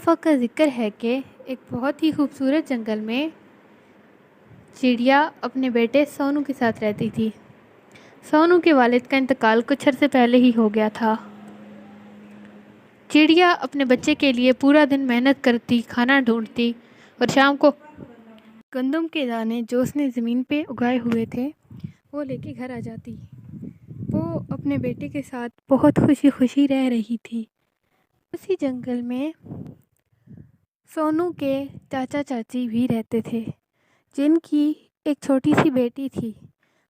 दफ़ा का ज़िक्र है कि एक बहुत ही खूबसूरत जंगल में चिड़िया अपने बेटे सोनू के साथ रहती थी। सोनू के वालिद का इंतकाल कुछ अरसे पहले ही हो गया था। चिड़िया अपने बच्चे के लिए पूरा दिन मेहनत करती, खाना ढूंढती और शाम को गंदम के दाने जो उसने ज़मीन पे उगाए हुए थे वो लेके घर आ जाती। वो अपने बेटे के साथ बहुत खुशी खुशी रह रही थी। उसी जंगल में सोनू के चाचा चाची भी रहते थे, जिनकी एक छोटी सी बेटी थी।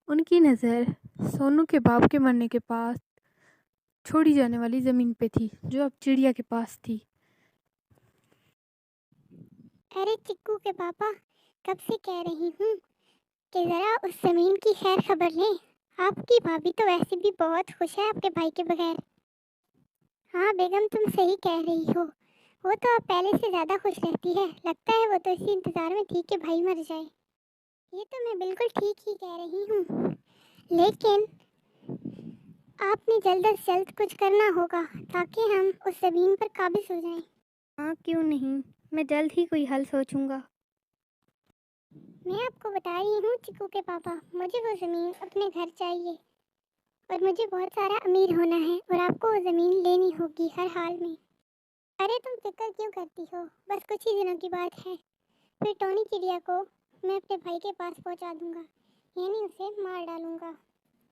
उनकी नज़र सोनू के बाप के मरने के पास छोड़ी जाने वाली ज़मीन पे थी, जो अब चिड़िया के पास थी। अरे चिक्कू के पापा, कब से कह रही हूँ कि ज़रा उस ज़मीन की खैर खबर लें। आपकी भाभी तो वैसे भी बहुत खुश है आपके भाई के बगैर। हाँ बेगम, तुम सही कह रही हो। वो तो अब पहले से ज़्यादा खुश रहती है। लगता है वो तो इसी इंतज़ार में थी कि भाई मर जाए। ये तो मैं बिल्कुल ठीक ही कह रही हूँ, लेकिन आपने जल्द से जल्द कुछ करना होगा ताकि हम उस ज़मीन पर काबिज हो जाएं। हाँ क्यों नहीं, मैं जल्द ही कोई हल सोचूंगा। मैं आपको बता रही हूँ चिक्कू के पापा, मुझे वो ज़मीन अपने घर चाहिए और मुझे बहुत सारा अमीर होना है और आपको वो ज़मीन लेनी होगी हर हाल में। अरे तुम फिक्र क्यों करती हो, बस कुछ ही दिनों की बात है। फिर टोनी चिड़िया को मैं अपने भाई के पास पहुंचा दूंगा, यानी उसे मार डालूंगा,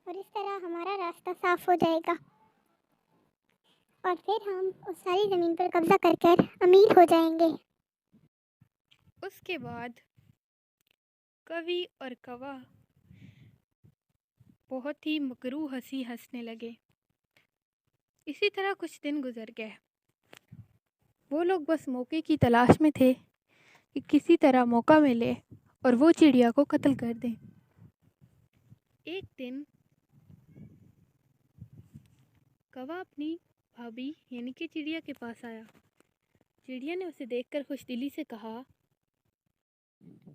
और इस तरह हमारा रास्ता साफ हो जाएगा और फिर हम उस सारी ज़मीन पर कब्जा कर कर अमीर हो जाएंगे। उसके बाद कवि और कवा बहुत ही मकरू हंसी हंसने लगे। इसी तरह कुछ दिन गुजर गए। वो लोग बस मौके की तलाश में थे कि किसी तरह मौका मिले और वो चिड़िया को कत्ल कर दें। एक दिन कौवा अपनी भाभी यानी कि चिड़िया के पास आया। चिड़िया ने उसे देखकर खुशदिली से कहा,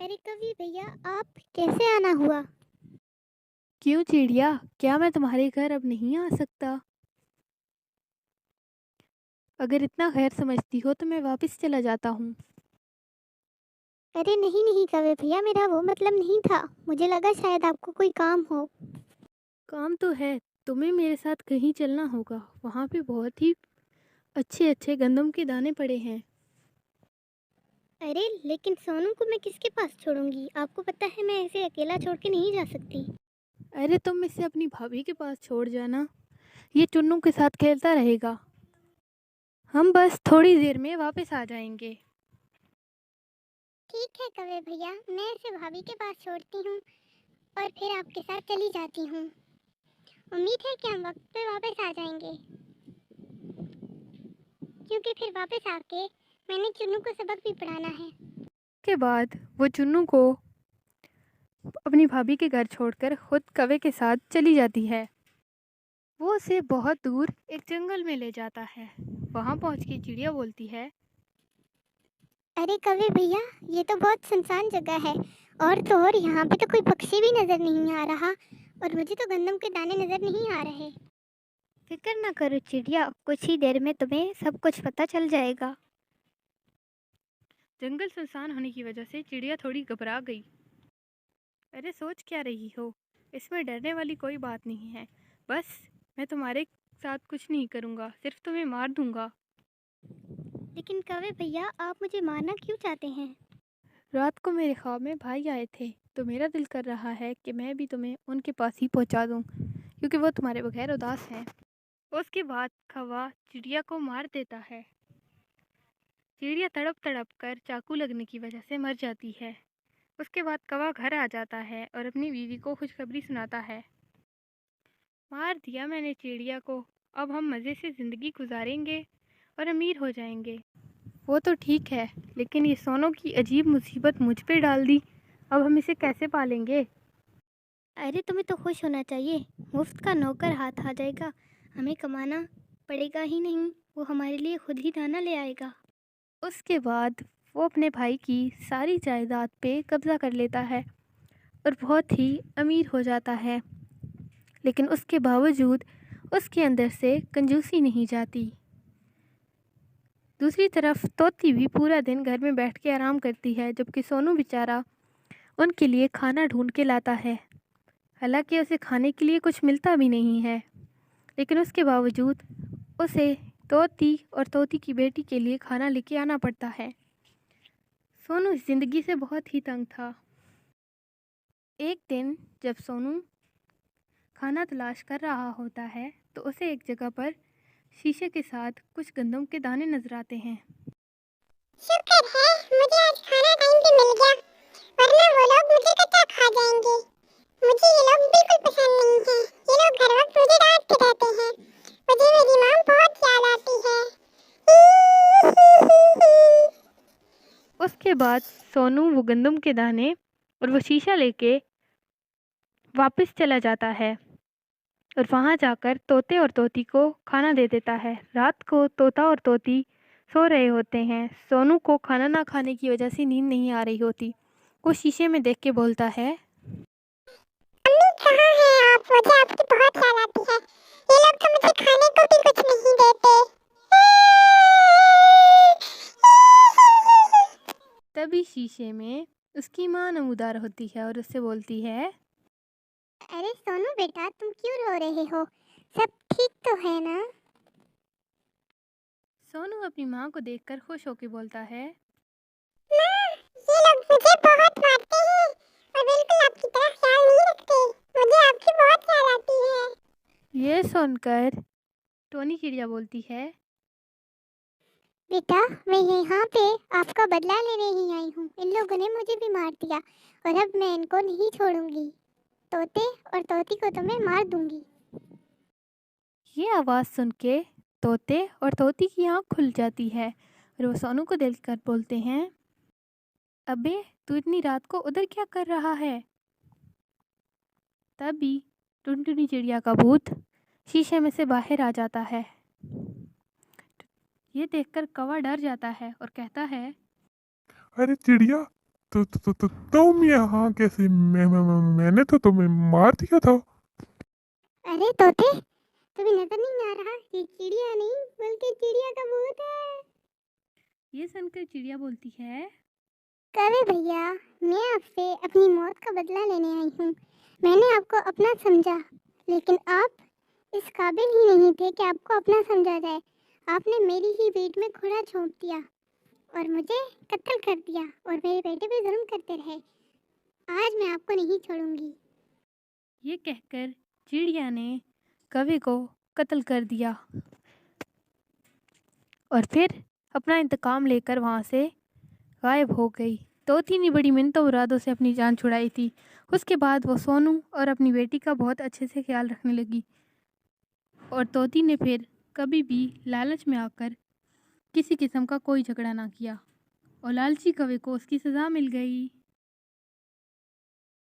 अरे कवि भैया, आप कैसे आना हुआ? क्यों चिड़िया, क्या मैं तुम्हारे घर अब नहीं आ सकता? अगर इतना खैर समझती हो तो मैं वापस चला जाता हूँ। अरे नहीं नहीं कवि भैया, मेरा वो मतलब नहीं था। मुझे लगा शायद आपको कोई काम हो। काम तो है, तुम्हें मेरे साथ कहीं चलना होगा। वहाँ पे बहुत ही अच्छे अच्छे गंदम के दाने पड़े हैं। अरे लेकिन सोनू को मैं किसके पास छोड़ूंगी? आपको पता है मैं ऐसे अकेला छोड़ के नहीं जा सकती। अरे तुम इसे अपनी भाभी के पास छोड़ जाना, ये चुन्नू के साथ खेलता रहेगा। हम बस थोड़ी देर में वापस आ जाएंगे। ठीक है कवि भैया, मैं इसे भाभी के पास छोड़ती हूँ और फिर आपके साथ चली जाती हूँ। उम्मीद है कि हम वक्त पे वापस आ जाएंगे, क्योंकि फिर वापस आके मैंने चुन्नू को सबक भी पढ़ाना है। के बाद वो चुन्नू को अपनी भाभी के घर छोड़कर खुद कौवे के साथ चली जाती है। वो उसे बहुत दूर एक जंगल में ले जाता है। वहाँ पहुँच के चिड़िया बोलती है, अरे कवि भैया, ये तो बहुत सुनसान जगह है, और तो और यहाँ पे तो कोई पक्षी भी नजर नहीं आ रहा, और मुझे तो गंदम के दाने नजर नहीं आ रहे। फिक्र ना करो चिड़िया, कुछ ही देर में तुम्हें सब कुछ पता चल जाएगा। जंगल सुनसान होने की वजह से चिड़िया थोड़ी घबरा गई। अरे सोच क्या रही हो, इसमें डरने वाली कोई बात नहीं है। बस मैं तुम्हारे साथ कुछ नहीं करूँगा, सिर्फ तुम्हें मार दूँगा। लेकिन कवि भैया, आप मुझे मारना क्यों चाहते हैं? रात को मेरे ख्वाब में भाई आए थे, तो मेरा दिल कर रहा है कि मैं भी तुम्हें उनके पास ही पहुंचा दूं, क्योंकि वो तुम्हारे बगैर उदास हैं। उसके बाद कौवा चिड़िया को मार देता है। चिड़िया तड़प तड़प कर चाकू लगने की वजह से मर जाती है। उसके बाद कौवा घर आ जाता है और अपनी बीवी को खुशखबरी सुनाता है, मार दिया मैंने चिड़िया को, अब हम मज़े से ज़िंदगी गुजारेंगे और अमीर हो जाएंगे। वो तो ठीक है, लेकिन ये सोनू की अजीब मुसीबत मुझ पे डाल दी। अब हम इसे कैसे पालेंगे? अरे तुम्हें तो खुश होना चाहिए, मुफ्त का नौकर हाथ आ जाएगा। हमें कमाना पड़ेगा ही नहीं, वो हमारे लिए खुद ही दाना ले आएगा। उसके बाद वो अपने भाई की सारी जायदाद पे कब्ज़ा कर लेता है और बहुत ही अमीर हो जाता है। लेकिन उसके बावजूद उसके अंदर से कंजूसी नहीं जाती। दूसरी तरफ तोती भी पूरा दिन घर में बैठ के आराम करती है, जबकि सोनू बेचारा उनके लिए खाना ढूंढ के लाता है। हालांकि उसे खाने के लिए कुछ मिलता भी नहीं है, लेकिन उसके बावजूद उसे तोती और तोती की बेटी के लिए खाना लेके आना पड़ता है। सोनू इस ज़िंदगी से बहुत ही तंग था। एक दिन जब सोनू खाना तलाश कर रहा होता है तो उसे एक जगह पर शीशे के साथ कुछ गंदम के दाने नजर आते हैं। शुक्र है मुझे आज खाना टाइम पे मिल गया, वरना वो लोग मुझे कच्चा खा जाएंगे। मुझे ये लोग बिल्कुल पसंद नहीं है। ये लोग हर वक्त मुझे डांटते रहते हैं। मुझे मेरी माँ बहुत याद आती है। उसके बाद सोनू वो गंदम के दाने और वो शीशा लेके वापस चला जाता है और वहाँ जाकर तोते और तोती को खाना दे देता है। रात को तोता और तोती सो रहे होते हैं। सोनू को खाना ना खाने की वजह से नींद नहीं आ रही होती। वो शीशे में देख के बोलता है, मम्मी कहाँ हैं आप? मुझे आपकी बहुत याद आती है। ये लोग तो मुझे खाने को भी कुछ नहीं देते। तभी शीशे में उसकी माँ नमूदार होती है और उससे बोलती है, अरे सोनू बेटा, तुम क्यों रो रहे हो? सब ठीक तो है ना? सोनू अपनी माँ को देखकर खुश होकर बोलता है, माँ, ये लोग मुझे बहुत मारते हैं और बिल्कुल आपकी तरह ख्याल नहीं रखते। मुझे आपकी बहुत याद आती है। ये सुनकर टोनी चिड़िया बोलती है, बेटा, मैं यहाँ पे आपका बदला लेने ही आई हूँ। इन लोगों ने मुझे भी मार दिया और अब मैं इनको नहीं छोड़ूंगी। तोते और तोती को तो मैं मार दूंगी। ये आवाज़ सुन के तोते और तोती की आँख खुल जाती है और वो सोनू को देखकर बोलते हैं, अबे तू इतनी रात को उधर क्या कर रहा है? तभी टुनटुनी चिड़िया का भूत शीशे में से बाहर आ जाता है। ये देखकर कौवा डर जाता है और कहता है, अरे चिड़िया, तुम यहाँ कैसे? मैंने तो तुम्हें मार दिया था। अरे तोते, तुम्हें नजर नहीं आ रहा? ये चिड़िया नहीं बल्कि चिड़िया का भूत है। ये सुनकर चिड़िया बोलती है, कवे भैया, मैं आपसे अपनी मौत का बदला लेने आई हूँ। मैंने आपको अपना समझा, लेकिन आप इस काबिल ही नहीं थे कि आपको अपना समझा जाए। आपने मेरी ही पेट में घोड़ा झोंक दिया और मुझे कत्ल कर दिया और मेरे बेटे पे जुल्म करते रहे। आज मैं आपको नहीं छोड़ूंगी। ये कहकर चिड़िया ने कौवे को कत्ल कर दिया और फिर अपना इंतकाम लेकर वहाँ से गायब हो गई। तोती ने बड़ी मिन्नतों मुरादों से अपनी जान छुड़ाई थी। उसके बाद वो सोनू और अपनी बेटी का बहुत अच्छे से ख्याल रखने लगी और तोती ने फिर कभी भी लालच में आकर किसी किस्म का कोई झगड़ा ना किया और लालची कौवे को उसकी सज़ा मिल गई।